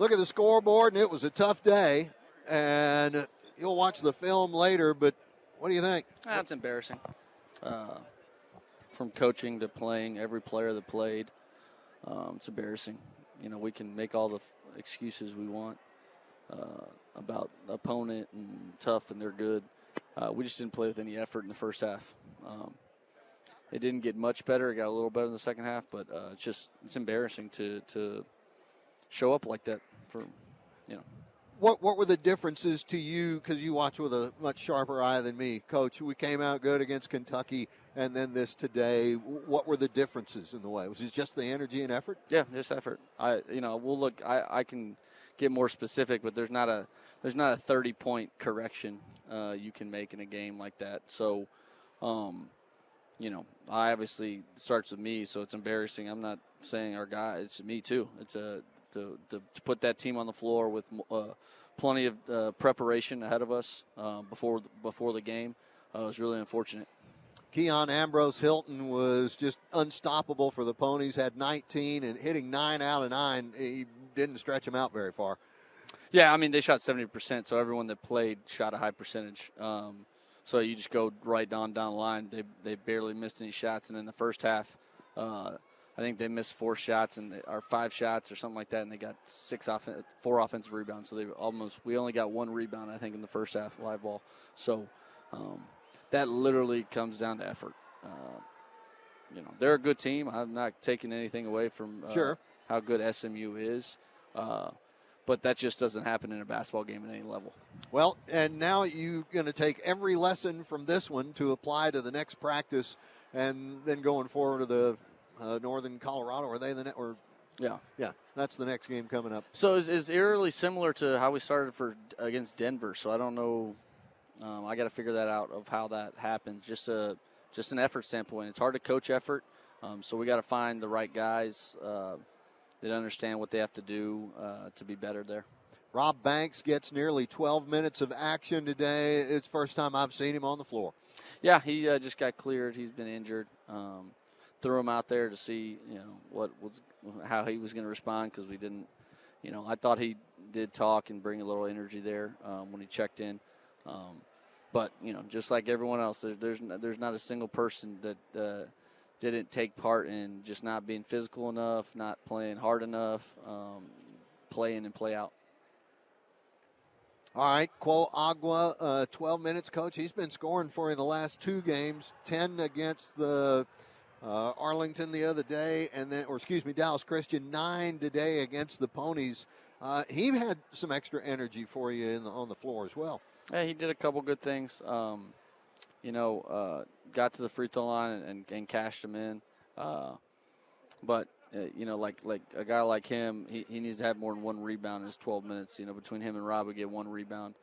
look at the scoreboard, and it was a tough day. And you'll watch the film later, but what do you think? That's embarrassing. From coaching to playing, every player that played, it's embarrassing. We can make all the excuses we want about opponent and tough and they're good. We just didn't play with any effort in the first half. It didn't get much better. It got a little better in the second half, but it's embarrassing to show up like that for. What were the differences to you, because you watch with a much sharper eye than me, Coach? We came out good against Kentucky, and then this today. What were the differences in the way? Was it just the energy and effort? Yeah, just effort. We'll look. I can get more specific, but there's not a 30-point correction you can make in a game like that. So, I obviously starts with me, so it's embarrassing. I'm not saying our guy. It's me too. It's to put that team on the floor with plenty of preparation ahead of us before the game was really unfortunate. Keon Ambrose Hilton was just unstoppable for the Ponies, had 19 and hitting 9 out of 9. He didn't stretch them out very far. Yeah, I mean, they shot 70%, so everyone that played shot a high percentage. So you just go right down the line. They barely missed any shots, and in the first half, I think they missed 4 shots or 5 shots or something like that, and they got 4 offensive rebounds. So we only got 1 rebound, I think, in the first half live ball. So that literally comes down to effort. They're a good team. I'm not taking anything away from how good SMU is. But that just doesn't happen in a basketball game at any level. Well, and now you're going to take every lesson from this one to apply to the next practice, and then going forward to the Northern Colorado. Are they the net? Or yeah, that's the next game coming up. So is eerily similar to how we started against Denver. So I don't know. I got to figure that out of how that happened. Just an effort standpoint. It's hard to coach effort. So we got to find the right guys that understand what they have to do to be better there. Rob Banks gets nearly 12 minutes of action today. It's the first time I've seen him on the floor. Yeah, he just got cleared. He's been injured. Threw him out there to see, how he was going to respond, because we didn't, I thought he did talk and bring a little energy there when he checked in. But just like everyone else, there's not a single person that didn't take part in just not being physical enough, not playing hard enough, play in and play out. All right, Quo Agua, 12 minutes, Coach. He's been scoring for you the last 2 games, 10 against the Arlington the other day, Dallas Christian, 9 today against the Ponies. He had some extra energy for you on the floor as well. Yeah, he did a couple good things. Got to the free throw line and cashed them in. But like a guy like him, he needs to have more than 1 rebound in his 12 minutes. Between him and Rob, we get 1 rebound.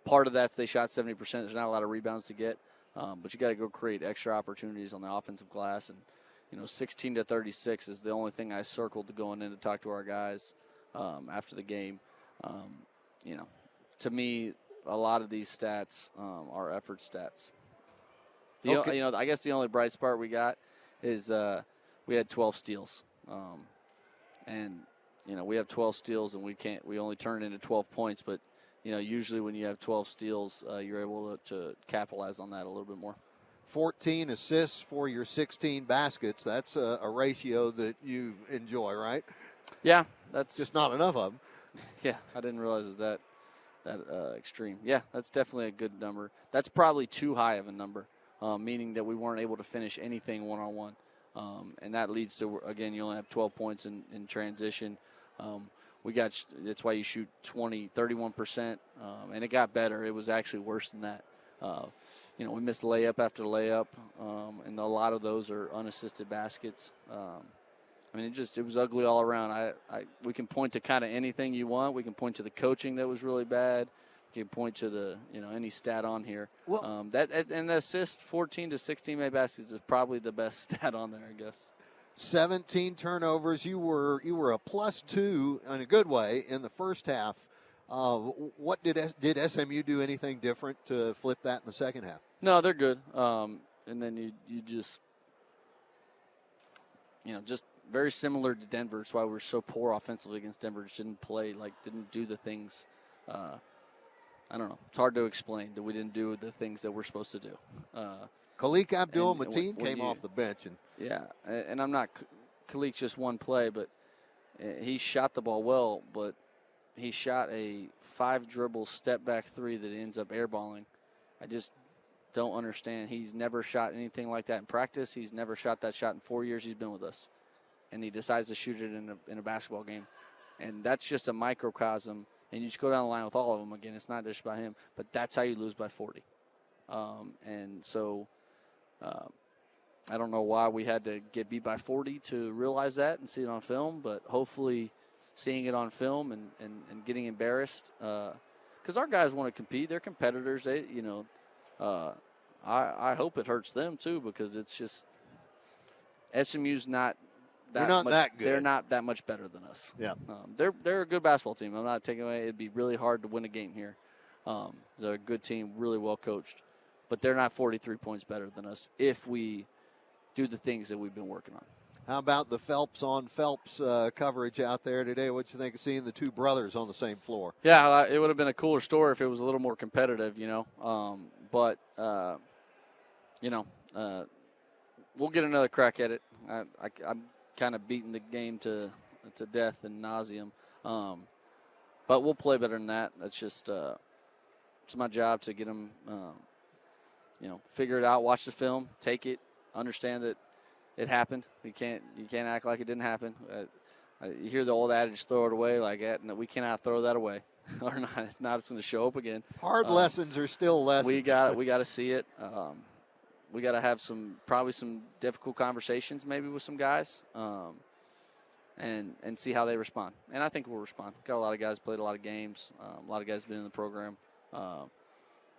Part of that's they shot 70%. There's not a lot of rebounds to get. But you got to go create extra opportunities on the offensive glass. And, 16 to 36 is the only thing I circled to going in to talk to our guys after the game. To me, a lot of these stats are effort stats. I guess the only bright spot we got is we had 12 steals. We have 12 steals, and we only turn it into 12 points. But, usually when you have 12 steals, you're able to capitalize on that a little bit more. 14 assists for your 16 baskets. That's a ratio that you enjoy, right? Yeah. That's just not enough of them. Yeah, I didn't realize it was that extreme. Yeah, that's definitely a good number. That's probably too high of a number, meaning that we weren't able to finish anything one-on-one. And that leads to, again, you only have 12 points in transition. That's why you shoot 31%, and it got better. It was actually worse than that. We missed layup after layup, and a lot of those are unassisted baskets. It was ugly all around. We can point to kind of anything you want. We can point to the coaching that was really bad. We can point to the any stat on here. Well, and the assist 14 to 16 made baskets is probably the best stat on there, I guess. 17 turnovers. You were a +2 in a good way in the first half. What did SMU do anything different to flip that in the second half? No, they're good. And then you just very similar to Denver. That's why we were so poor offensively against Denver. Just didn't play, didn't do the things. I don't know. It's hard to explain that we didn't do the things that we're supposed to do. Khalik Abdul-Mateen came off the bench. And I'm not – Khalik's just one play, but he shot the ball well, but he shot a 5-dribble step-back three that ends up airballing. I just don't understand. He's never shot anything like that in practice. He's never shot that shot in 4 years he's been with us. And he decides to shoot it in a basketball game. And that's just a microcosm. And you just go down the line with all of them. Again, it's not just about him, but that's how you lose by 40. And so I don't know why we had to get beat by 40 to realize that and see it on film, but hopefully seeing it on film and getting embarrassed, because our guys want to compete. They're competitors. They, I hope it hurts them too, because it's just SMU's not that much, that good. They're not that much better than us. Yeah. They're a good basketball team. I'm not taking away. It'd be really hard to win a game here. They're a good team, really well coached, but they're not 43 points better than us if we do the things that we've been working on. How about the Phelps on Phelps coverage out there today? What you think of seeing the two brothers on the same floor? Yeah, it would have been a cooler story if it was a little more competitive, But we'll get another crack at it. I'm kind of beating the game to death and nauseum. But we'll play better than that. That's just it's my job to get them, figure it out, watch the film, take it, understand that it happened. You can't act like it didn't happen. You hear the old adage, throw it away like that. No, we cannot throw that away. Or not, if not, it's going to show up again. Hard lessons are still lessons. We got to see it. We got to have probably some difficult conversations maybe with some guys, and see how they respond. And I think we'll respond. Got a lot of guys played a lot of games. A lot of guys been in the program.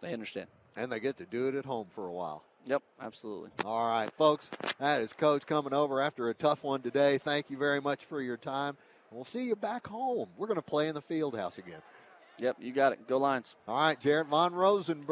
They understand. And they get to do it at home for a while. Yep, absolutely. All right, folks, that is Coach coming over after a tough one today. Thank you very much for your time. We'll see you back home. We're going to play in the field house again. Yep, you got it. Go Lions. All right, Jared Von Rosenberg.